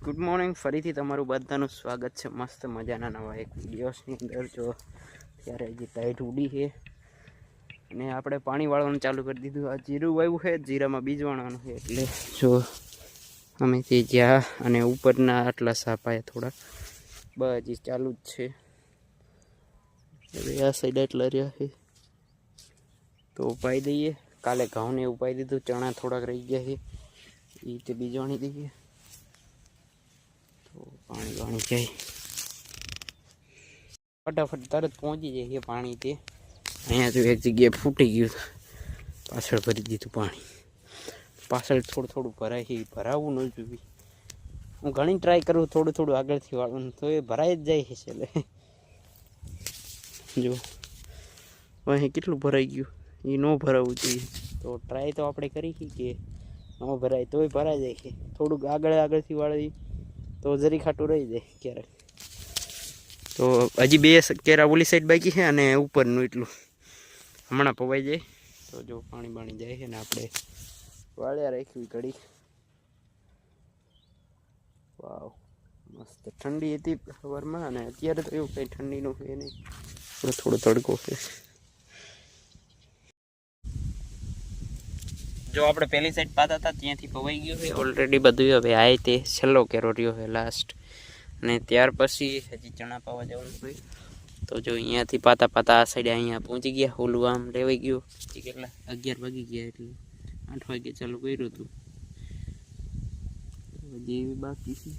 Good morning ફરીથી તમારું બધાનું સ્વાગત છે મસ્ત મજાના નવા એક વિડીયોસની અંદર। જો ત્યારે હજી ટાઈટ ઉડી છે અને આપણે પાણી વાળવાનું ચાલુ કરી દીધું। આ જીરું વાવ્યું છે, જીરામાં બીજ વાળવાનું છે, એટલે જો અમે તે જ્યાં અને ઉપરના આટલા સાપાયા થોડા હજી ચાલુ જ છે। હવે આ સાઈડ આટલા રહ્યા છે તો ઉપાઈ દઈએ। કાલે ઘઉંને ઉપાઈ દીધું, ચણા થોડાક રહી ગયા છે એ તે બીજ વાણી દઈએ તો પાણી વાણી જાય ફટાફટ તરત પહોંચી જાય પાણી। તે અહીંયા જો એક જગ્યાએ ફૂટી ગયું, પાછળ ભરી દીધું પાણી। પાછળ થોડું થોડું ભરાય છે, ભરાવવું ન જોઈએ। હું ઘણી ટ્રાય કરું થોડું થોડું આગળથી વાળવાનું, તો એ ભરાઈ જ જાય છે। એટલે જો અહીં કેટલું ભરાઈ ગયું, એ ન ભરાવવું જોઈએ। તો ટ્રાય તો આપણે કરી કે ન ભરાય તોય ભરાઈ જાય છે। થોડુંક આગળથી વાળી તો જરી ખાટું રહી જાય ક્યારેક। તો હજી બે કેરા ઓલી સાઈડ બાકી છે અને ઉપરનું એટલું હમણાં પવાઈ જાય તો જો પાણી બાણી જાય છે ને આપણે વાળ્યા રાખવી ઘડી। વાવ મસ્ત ઠંડી હતી સવારમાં, અને અત્યારે તો એવું કંઈ ઠંડીનું છે નહીં, થોડો તડકો છે। જો આપણે પહેલી સાઈડ પાતા હતા ત્યાંથી પવાઈ ગયું છે ઓલરેડી બધું। હવે આ તે છેલ્લો કેરો રહ્યો છે લાસ્ટ, અને ત્યાર પછી હજી ચણા પાવા જવાનું હોય તો જો અહીંયાથી પાતા પાતા આ સાઈડે અહીંયા પહોંચી ગયા। ઓલું આમ લેવાઈ ગયું, કેટલા 11 વાગી ગયા, એટલે 8 વાગે ચાલુ કર્યું હતું। હજી એવી બાકી છે,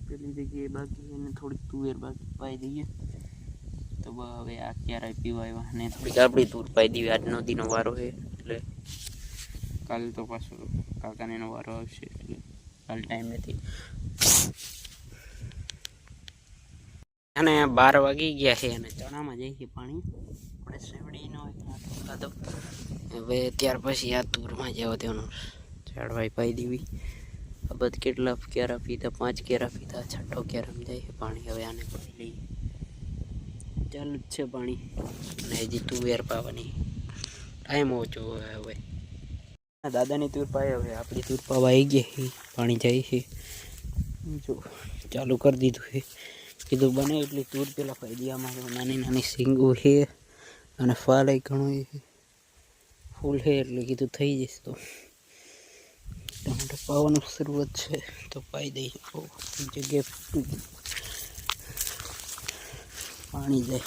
પેલી જગ્યાએ બાકી છે ને થોડીક તુવેર બાકી પાઈ દઈએ તો હવે આ ક્યારે પીવાય ને થોડીક આપણી તુર પાઈ દઈએ। આજ નદીનો વારો છે એટલે કાલ તો પાછો કાકાને એનો વારો આવશે, એટલે કાલ ટાઈમ નથી। અને 12 વાગી ગયા છે અને ચણામાં જાય છે પાણી। આપણે શેવડીનો ખાધો, હવે ત્યાર પછી આ તુરમાં જવા દેવાનું, ઝાડવાઈ પાઈ દેવી। આ બધ કેટલા ક્યારા પીધા, 5 ક્યારા પીધા, 6 ક્યારામાં જાય છે પાણી। હવે આને પાઈ લઈએ, ચાલુ જ છે પાણી, અને હજી તુવેર પાવાની ટાઈમ ઓછો હવે। દાદાની તુર પાય, હવે આપણી તુર પાવા આવી ગઈ, પાણી જાય છે। જો ચાલુ કરી દીધું છે, કીધું બને એટલી તુર પેલા પાઈ દે। આમાં નાની નાની સિંગું છે અને ફાલ ઘણું ફૂલ છે, એટલે કીધું થઈ જશે તો ટમાટર પાવાનું શરૂઆત છે તો પાઈ દઈએ। જગ્યાએ પાણી જાય,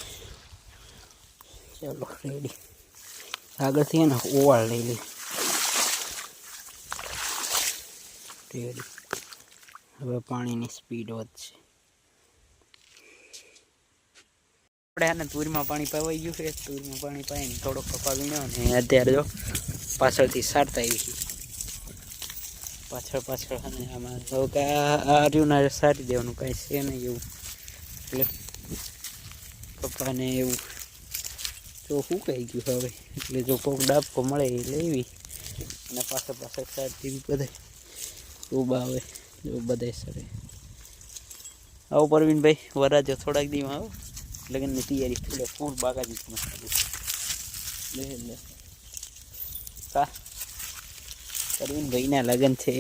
ચાલો રેડી। આગળથી ને ઓવાળ લઈ લઈએ રેડી। હવે પાણીની સ્પીડ વધશે। આપણે આને તુરમાં પાણી પાવાઈ ગયું છે, તુરમાં પાણી પાઈને થોડો કપા વીણ્યો, અને અત્યારે જો પાછળથી સારતા આવી પાછળ અને આમાં તો કે આ રહ્યું સારી દેવાનું, કાંઈ છે નહીં એવું, એટલે કપાને એવું તો શું કહી ગયું હવે। એટલે જો કોક ડાબકો મળે એ લેવી, અને પાછળ સારથી બધા ઉભા આવે જો બધા સરે। આવો પરવીનભાઈ, વરાજો થોડાક દીમાં આવો, લગ્નની તૈયારી થોડે ફૂલ બાગાજી લે કા પરવીનભાઈના લગ્ન છે।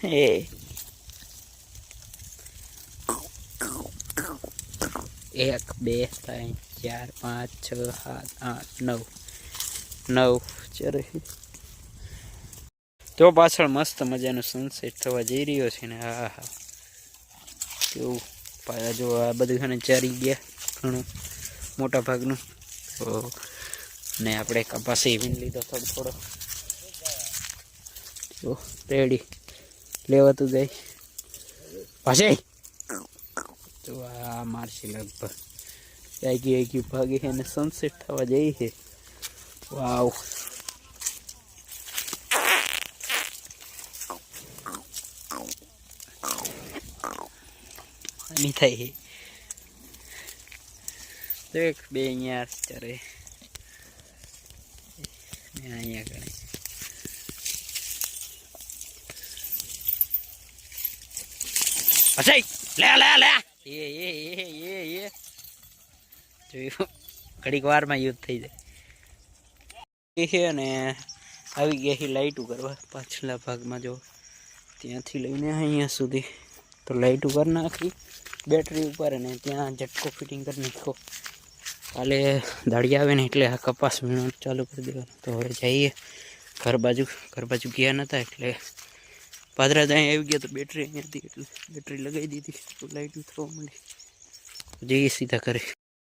એ 1 2 3 4 5 6 7 8 9 ચારે તો પાછળ મસ્ત મજાનો સનસેટ થવા જઈ રહ્યો છે ને। હા હા કેવું પાયા જો આ બધું છે ને ચારી ગયા ઘણું મોટા ભાગનું, તો ને આપણે કપાસ વીણ લીધો થોડો તો રેડી લેવાતું જાય પાછી। તો આ મારશે લગભગ આગી ભાગે છે અને સનસેટ થવા જઈ છે। વાવ નહીં થાય દેખ બે અહીંયા ચારે અહીંયા ગણે અચ્છા લે એ જોયું, ઘડીક વારમાં યુદ્ધ થઈ જાય છે। અને આવી ગયા છે લાઈટું કરવા પાછલા ભાગમાં, જો ત્યાંથી લઈને અહીંયા સુધી તો લાઇટ ઉપર નાખી બેટરી ઉપર અને ત્યાં ઝટકો ફિટિંગ કરી નાખો. કાલે દાડી આવે ને એટલે આ કપાસ વીણો ચાલુ કરી દેવાનું. તો હવે જઈએ ઘર બાજુ ગયા નહોતા એટલે પાદરા ત્યાં આવી ગયા તો બેટરી અહીંયા હતી એટલે બેટરી લગાવી દીધી તો લાઇટ થવા માંડી. જઈએ સીધા ઘરે.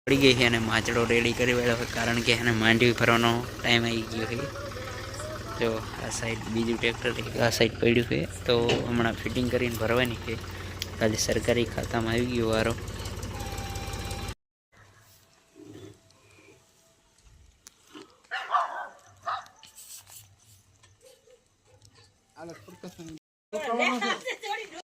પડી ગઈ છે અને માચડો રેડી કરી વાળો કારણ કે એને માંડવી ભરવાનો ટાઈમ આવી ગયો છે. તો આ સાઈડ બીજું ટ્રેક્ટર આ સાઈડ પડ્યું છે તો હમણાં ફિટિંગ કરીને ભરવાની છે. કાલે સરકારી ખાતામાં આવી ગયો વારો.